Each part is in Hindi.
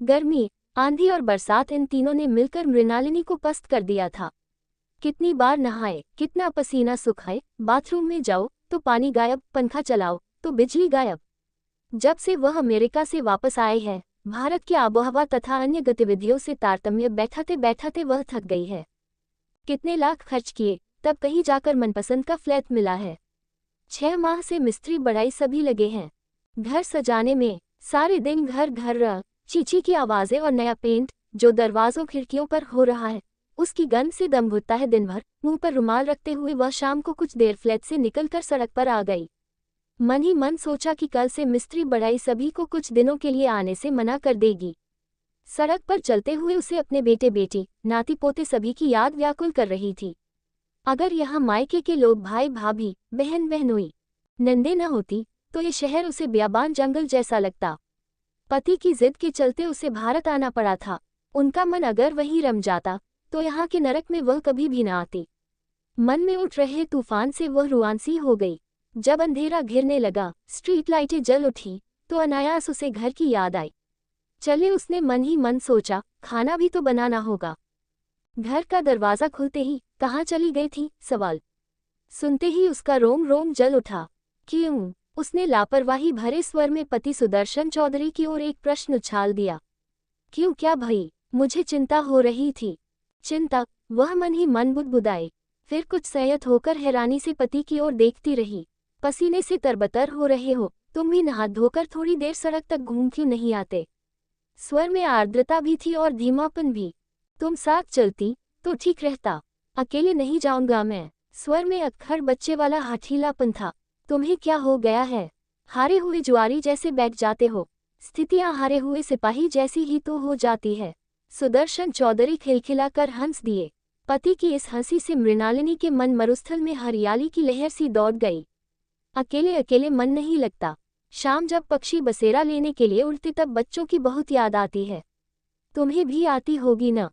गर्मी, आंधी और बरसात इन तीनों ने मिलकर मृणालिनी को पस्त कर दिया था। कितनी बार नहाए, कितना पसीना सुखाए, बाथरूम में जाओ तो पानी गायब, पंखा चलाओ तो बिजली गायब। जब से वह अमेरिका से वापस आए हैं, भारत की आबोहवा तथा अन्य गतिविधियों से तारतम्य बैठाते बैठाते वह थक गई है। कितने लाख खर्च किए, तब कहीं जाकर मनपसंद का फ्लैट मिला है। 6 माह से मिस्त्री बढ़ाई सभी लगे हैं घर सजाने में। सारे दिन घर घर चीची की आवाजें और नया पेंट जो दरवाजों खिड़कियों पर हो रहा है, उसकी गंध से दम घुटता है दिन भर। मुंह पर रुमाल रखते हुए वह शाम को कुछ देर फ्लैट से निकलकर सड़क पर आ गई। मन ही मन सोचा कि कल से मिस्त्री बढ़ाई सभी को कुछ दिनों के लिए आने से मना कर देगी। सड़क पर चलते हुए उसे अपने बेटे बेटी, नाती पोते सभी की याद व्याकुल कर रही थी। अगर यहाँ मायके के लोग भाई भाभी, बहन बहनोई, नंदे न होती तो ये शहर उसे बियाबान जंगल जैसा लगता। पति की जिद के चलते उसे भारत आना पड़ा था। उनका मन अगर वहीं रम जाता तो यहाँ के नरक में वह कभी भी न आती। मन में उठ रहे तूफान से वह रुआंसी हो गई। जब अंधेरा घिरने लगा, स्ट्रीट लाइटें जल उठी तो अनायास उसे घर की याद आई। चले, उसने मन ही मन सोचा, खाना भी तो बनाना होगा। घर का दरवाज़ा खुलते ही कहाँ चली गई थी सवाल सुनते ही उसका रोम रोम जल उठा। क्यों? उसने लापरवाही भरे स्वर में पति सुदर्शन चौधरी की ओर एक प्रश्न उछाल दिया। क्यों, क्या भई? मुझे चिंता हो रही थी। चिंता? वह मन ही मन बुदबुदाए। फिर कुछ संयत होकर हैरानी से पति की ओर देखती रही। पसीने से तरबतर हो रहे हो, तुम भी नहा धोकर थोड़ी देर सड़क तक घूम क्यों नहीं आते? स्वर में आर्द्रता भी थी और धीमापन भी। तुम साथ चलती तो ठीक रहता। अकेले नहीं जाऊंगा मैं। स्वर में अक्खर बच्चे वाला हठीलापन था। तुम्हें क्या हो गया है? हारे हुए जुआरी जैसे बैठ जाते हो। स्थितियां हारे हुए सिपाही जैसी ही तो हो जाती है। सुदर्शन चौधरी खिलखिलाकर हंस दिए। पति की इस हंसी से मृणालिनी के मन मरुस्थल में हरियाली की लहर सी दौड़ गई। अकेले अकेले मन नहीं लगता। शाम जब पक्षी बसेरा लेने के लिए उड़ते तब बच्चों की बहुत याद आती है। तुम्हें भी आती होगी न?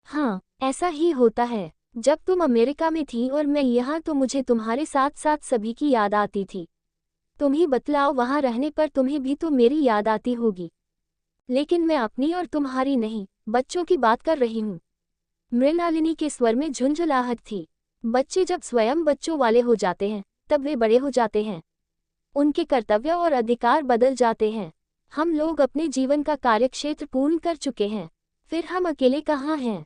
हाँ, ऐसा ही होता है। जब तुम अमेरिका में थी और मैं यहाँ तो मुझे तुम्हारे साथ साथ सभी की याद आती थी। तुम ही बतलाओ, वहाँ रहने पर तुम्हें भी तो मेरी याद आती होगी। लेकिन मैं अपनी और तुम्हारी नहीं, बच्चों की बात कर रही हूँ। मृणालिनी के स्वर में झुंझुलाहट थी। बच्चे जब स्वयं बच्चों वाले हो जाते हैं तब वे बड़े हो जाते हैं। उनके कर्तव्य और अधिकार बदल जाते हैं। हम लोग अपने जीवन का कार्यक्षेत्र पूर्ण कर चुके हैं, फिर हम अकेले कहाँ हैं?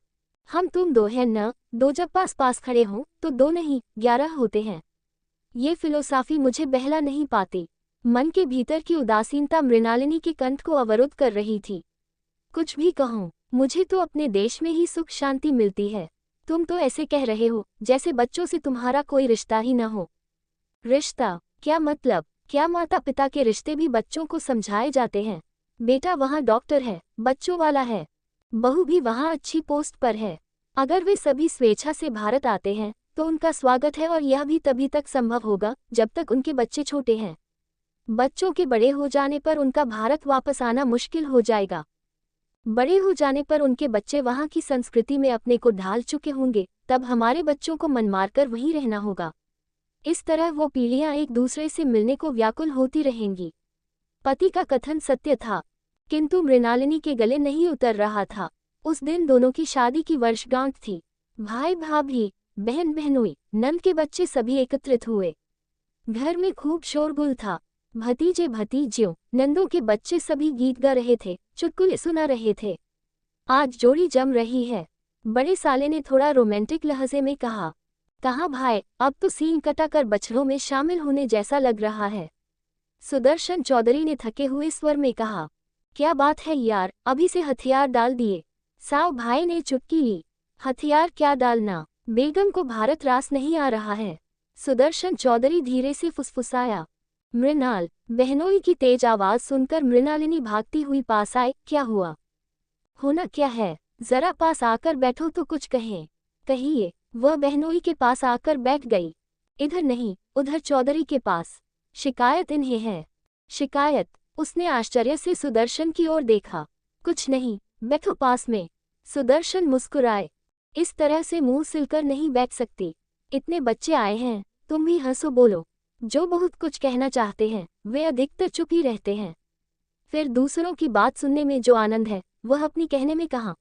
हम तुम 2 हैं न? 2 जब पास पास खड़े हों तो 2 नहीं 11 होते हैं। ये फिलोसाफी मुझे बहला नहीं पाती। मन के भीतर की उदासीनता मृणालिनी के कंठ को अवरुद्ध कर रही थी। कुछ भी कहो, मुझे तो अपने देश में ही सुख शांति मिलती है। तुम तो ऐसे कह रहे हो जैसे बच्चों से तुम्हारा कोई रिश्ता ही न हो। रिश्ता? क्या मतलब? क्या माता पिता के रिश्ते भी बच्चों को समझाए जाते हैं? बेटा वहाँ डॉक्टर है, बच्चों वाला है। बहू भी वहाँ अच्छी पोस्ट पर है। अगर वे सभी स्वेच्छा से भारत आते हैं तो उनका स्वागत है, और यह भी तभी तक संभव होगा जब तक उनके बच्चे छोटे हैं। बच्चों के बड़े हो जाने पर उनका भारत वापस आना मुश्किल हो जाएगा। बड़े हो जाने पर उनके बच्चे वहाँ की संस्कृति में अपने को ढाल चुके होंगे, तब हमारे बच्चों को मन मारकर वहीं रहना होगा। इस तरह वो पीढ़ियाँ एक दूसरे से मिलने को व्याकुल होती रहेंगी। पति का कथन सत्य था, किंतु मृणालिनी के गले नहीं उतर रहा था। उस दिन दोनों की शादी की वर्षगांठ थी। भाई भाभी, बहन बहनोई, नंद के बच्चे सभी एकत्रित हुए। घर में खूब शोरगुल था। भतीजे भतीजियों, नंदों के बच्चे सभी गीत गा रहे थे, चुटकुले सुना रहे थे। आज जोड़ी जम रही है। बड़े साले ने थोड़ा रोमांटिक लहजे में कहा। कहाँ भाई, अब तो सींग कटा कर बछड़ों में शामिल होने जैसा लग रहा है। सुदर्शन चौधरी ने थके हुए स्वर में कहा। क्या बात है यार, अभी से हथियार डाल दिए? साव भाई ने चुटकी ली। हथियार क्या डालना, बेगम को भारत रास नहीं आ रहा है। सुदर्शन चौधरी धीरे से फुसफुसाया। मृणाल, बहनोई की तेज आवाज सुनकर मृणालिनी भागती हुई पास आए। क्या हुआ? होना क्या है? जरा पास आकर बैठो तो कुछ कहें। कहिए। वह बहनोई के पास आकर बैठ गई। इधर नहीं, उधर चौधरी के पास। शिकायत इन्हें है। शिकायत? उसने आश्चर्य से सुदर्शन की ओर देखा। कुछ नहीं, बैठो पास में। सुदर्शन मुस्कुराए। इस तरह से मुंह सिलकर नहीं बैठ सकती। इतने बच्चे आए हैं, तुम भी हंसो बोलो। जो बहुत कुछ कहना चाहते हैं वे अधिकतर चुप ही रहते हैं। फिर दूसरों की बात सुनने में जो आनंद है वह अपनी कहने में कहा,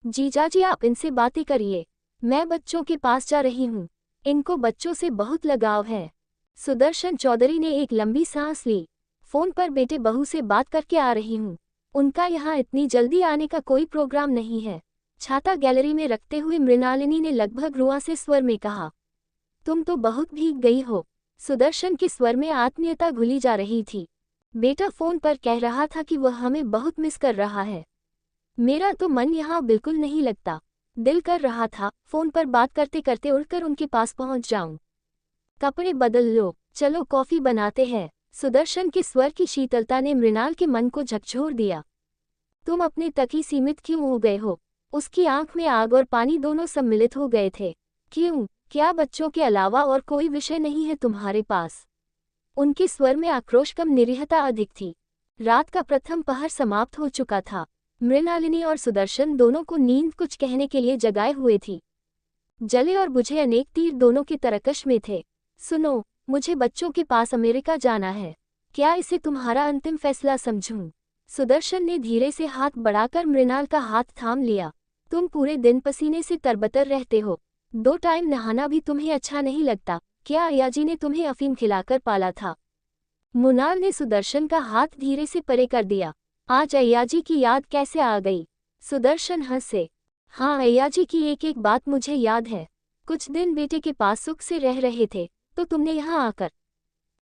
जीजाजी आप इनसे बातें करिए, मैं बच्चों के पास जा रही हूँ, इनको बच्चों से बहुत लगाव है। सुदर्शन चौधरी ने एक लंबी सांस ली। फोन पर बेटे बहू से बात करके आ रही हूँ, उनका यहाँ इतनी जल्दी आने का कोई प्रोग्राम नहीं है। छाता गैलरी में रखते हुए मृणालिनी ने लगभग रुआ से स्वर में कहा, तुम तो बहुत भीग गई हो। सुदर्शन के स्वर में आत्मीयता घुली जा रही थी। बेटा फोन पर कह रहा था कि वह हमें बहुत मिस कर रहा है। मेरा तो मन यहाँ बिल्कुल नहीं लगता। दिल कर रहा था फोन पर बात करते करते उड़कर उनके पास पहुंच जाऊं। कपड़े बदल लो, चलो कॉफी बनाते हैं। सुदर्शन के स्वर की शीतलता ने मृणाल के मन को झकझोर दिया। तुम अपने तक ही सीमित क्यों हो गए हो? उसकी आंख में आग और पानी दोनों सम्मिलित हो गए थे। क्यों, क्या बच्चों के अलावा और कोई विषय नहीं है तुम्हारे पास? उनके स्वर में आक्रोश कम निरीहता अधिक थी। रात का प्रथम पहर समाप्त हो चुका था। मृणालिनी और सुदर्शन दोनों को नींद कुछ कहने के लिए जगाए हुए थी। जले और बुझे अनेक तीर दोनों के तरकश में थे। सुनो, मुझे बच्चों के पास अमेरिका जाना है। क्या इसे तुम्हारा अंतिम फैसला समझूं? सुदर्शन ने धीरे से हाथ बढ़ाकर मृणाल का हाथ थाम लिया। तुम पूरे दिन पसीने से तरबतर रहते हो। 2 टाइम नहाना भी तुम्हें अच्छा नहीं लगता। क्या अय्याजी ने तुम्हें अफीम खिलाकर पाला था? मृणाल ने सुदर्शन का हाथ धीरे से परे कर दिया। आज अय्याजी की याद कैसे आ गई? सुदर्शन हंसे। हाँ, अय्याजी की एक एक बात मुझे याद है। कुछ दिन बेटे के पास सुख से रह रहे थे तो तुमने यहाँ आकर।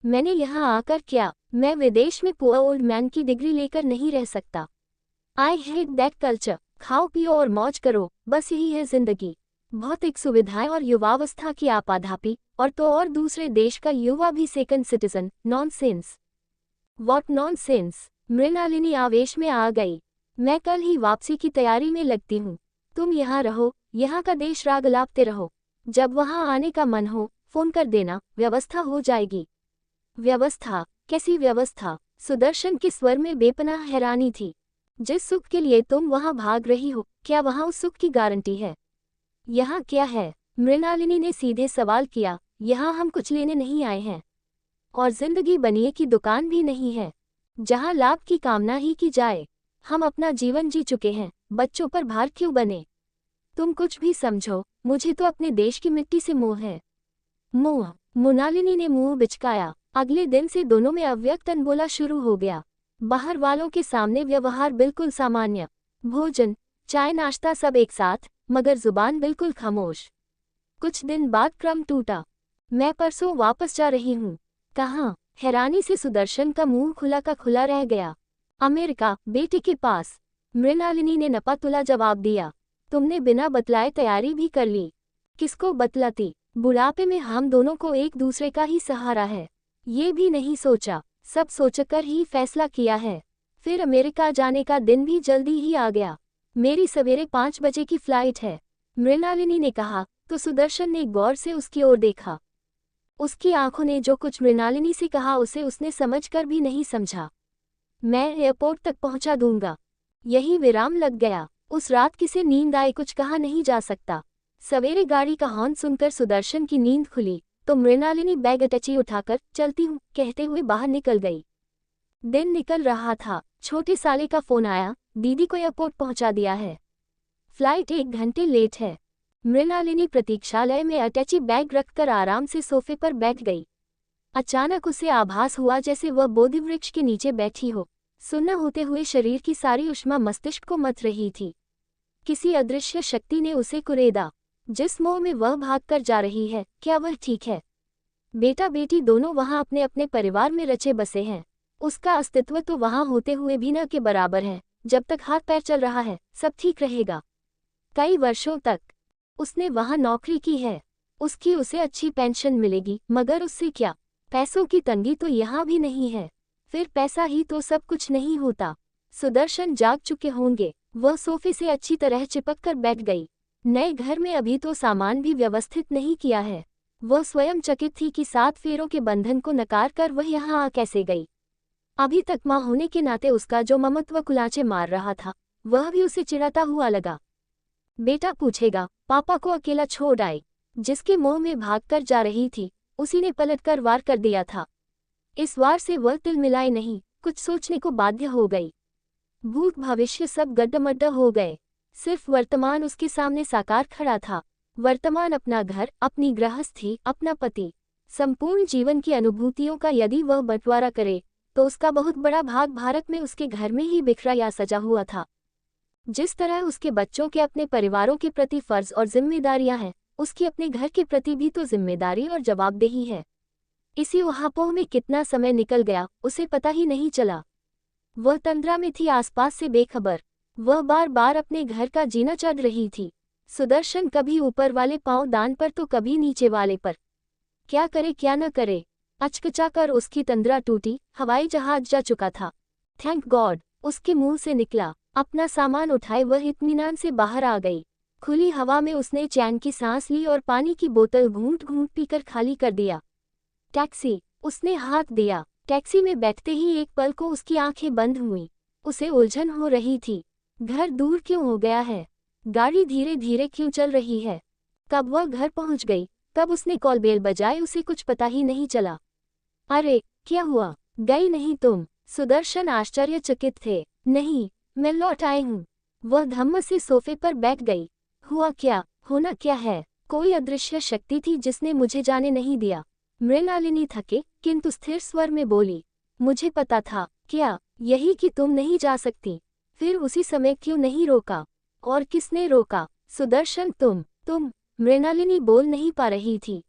मैंने यहाँ आकर क्या? मैं विदेश में पुअर ओल्ड मैन की डिग्री लेकर नहीं रह सकता। I hate that culture. खाओ पियो और मौज करो, बस यही है जिंदगी। भौतिक सुविधाएं और युवावस्था की आपाधापी, और तो और दूसरे देश का युवा भी second citizen. Nonsense. What nonsense? Mrinalini आवेश में आ गई। मैं कल ही वापसी की तैयारी में लगती हूँ। तुम यहाँ रहो, यहाँ का देश राग लापते रहो। जब वहाँ आने का मन हो फोन कर देना, व्यवस्था हो जाएगी। व्यवस्था? कैसी व्यवस्था? सुदर्शन के स्वर में बेपनाह हैरानी थी। जिस सुख के लिए तुम वहां भाग रही हो, क्या वहां उस सुख की गारंटी है? यहाँ क्या है? मृणालिनी ने सीधे सवाल किया। यहाँ हम कुछ लेने नहीं आए हैं, और जिंदगी बनिए की दुकान भी नहीं है जहाँ लाभ की कामना ही की जाए। हम अपना जीवन जी चुके हैं, बच्चों पर भार क्यों बने? तुम कुछ भी समझो, मुझे तो अपने देश की मिट्टी से मोह है। मोह? मृणालिनी ने मुंह बिचकाया। अगले दिन से दोनों में अव्यक्त अनबोला शुरू हो गया। बाहर वालों के सामने व्यवहार बिल्कुल सामान्य। भोजन, चाय, नाश्ता सब एक साथ, मगर जुबान बिल्कुल खामोश। कुछ दिन बाद क्रम टूटा। मैं परसों वापस जा रही हूँ। कहाँ? हैरानी से सुदर्शन का मुंह खुला का खुला रह गया। अमेरिका, बेटे के पास। मृणालिनी ने नपातुला जवाब दिया। तुमने बिना बतलाए तैयारी भी कर ली। किसको बतलाती? बुढ़ापे में हम दोनों को एक दूसरे का ही सहारा है, ये भी नहीं सोचा। सब सोचकर ही फैसला किया है। फिर अमेरिका जाने का दिन भी जल्दी ही आ गया। मेरी सवेरे 5 बजे की फ्लाइट है, मृणालिनी ने कहा तो सुदर्शन ने गौर से उसकी ओर देखा। उसकी आंखों ने जो कुछ मृणालिनी से कहा उसे उसने समझकर भी नहीं समझा। मैं एयरपोर्ट तक पहुंचा दूंगा। यही विराम लग गया। उस रात किसे नींद आए कुछ कहा नहीं जा सकता। सवेरे गाड़ी का हॉर्न सुनकर सुदर्शन की नींद खुली तो मृणालिनी बैग अटैची उठाकर चलती हूँ कहते हुए बाहर निकल गई। दिन निकल रहा था, छोटे साले का फोन आया, दीदी को एयरपोर्ट पहुंचा दिया है, फ्लाइट 1 घंटे लेट है। मृणालिनी प्रतीक्षालय में अटैची बैग रखकर आराम से सोफे पर बैठ गई। अचानक उसे आभास हुआ जैसे वह बोधिवृक्ष के नीचे बैठी हो। सुन्न होते हुए शरीर की सारी ऊष्मा मस्तिष्क को मथ रही थी। किसी अदृश्य शक्ति ने उसे कुरेदा। जिस मोह में वह भागकर जा रही है, क्या वह ठीक है? बेटा बेटी दोनों वहां अपने अपने परिवार में रचे बसे हैं। उसका अस्तित्व तो वहां होते हुए भी न के बराबर है। जब तक हाथ पैर चल रहा है, सब ठीक रहेगा। कई वर्षों तक उसने वहां नौकरी की है, उसकी उसे अच्छी पेंशन मिलेगी, मगर उससे क्या? पैसों की तंगी तो यहाँ भी नहीं है। फिर पैसा ही तो सब कुछ नहीं होता। सुदर्शन जाग चुके होंगे। वह सोफे से अच्छी तरह चिपक कर बैठ गई। नए घर में अभी तो सामान भी व्यवस्थित नहीं किया है। वह स्वयं चकित थी कि 7 फेरों के बंधन को नकार कर वह यहाँ आ कैसे गई। अभी तक माँ होने के नाते उसका जो ममत्व कुलाचे मार रहा था, वह भी उसे चिढ़ाता हुआ लगा। बेटा पूछेगा, पापा को अकेला छोड़ आए। जिसके मोह में भागकर जा रही थी, उसी ने पलटकर वार कर दिया था। इस वार से वह तिलमिलाए नहीं, कुछ सोचने को बाध्य हो गई। भूत भविष्य सब गड्ढमड्ढ हो गए। सिर्फ वर्तमान उसके सामने साकार खड़ा था। वर्तमान अपना घर, अपनी गृहस्थी, अपना पति, संपूर्ण जीवन की अनुभूतियों का यदि वह बंटवारा करे तो उसका बहुत बड़ा भाग भारत में उसके घर में ही बिखरा या सजा हुआ था। जिस तरह उसके बच्चों के अपने परिवारों के प्रति फर्ज और जिम्मेदारियां हैं, उसकी अपने घर के प्रति भी तो जिम्मेदारी और जवाबदेही है। इसी उहापोह में कितना समय निकल गया उसे पता ही नहीं चला। वह तंद्रा में थी, आसपास से बेखबर। वह बार बार अपने घर का जीना चढ़ रही थी। सुदर्शन कभी ऊपर वाले पांव दान पर तो कभी नीचे वाले पर। क्या करे क्या न करे। अचकचाकर उसकी तंद्रा टूटी। हवाई जहाज जा चुका था। थैंक गॉड, उसके मुंह से निकला। अपना सामान उठाए वह इत्मीनान से बाहर आ गई। खुली हवा में उसने चैन की सांस ली और पानी की बोतल घूंट घूंट पीकर खाली कर दिया। टैक्सी, उसने हाथ दिया। टैक्सी में बैठते ही एक पल को उसकी आंखें बंद हुईं। उसे उलझन हो रही थी। घर दूर क्यों हो गया है? गाड़ी धीरे धीरे क्यों चल रही है? कब वह घर पहुंच गई? कब उसने कॉल बेल बजाए? उसे कुछ पता ही नहीं चला। अरे क्या हुआ? गई नहीं तुम? सुदर्शन आश्चर्यचकित थे। नहीं, मैं लौट आई हूँ। वह धम्म से सोफे पर बैठ गई। हुआ क्या? होना क्या है? कोई अदृश्य शक्ति थी जिसने मुझे जाने नहीं दिया। मृणालिनी थके किंतु स्थिर स्वर में बोली, मुझे पता था। क्या? यही कि तुम नहीं जा सकती। फिर उसी समय क्यों नहीं रोका? और किसने रोका? सुदर्शन, तुम। मृणालिनी बोल नहीं पा रही थी।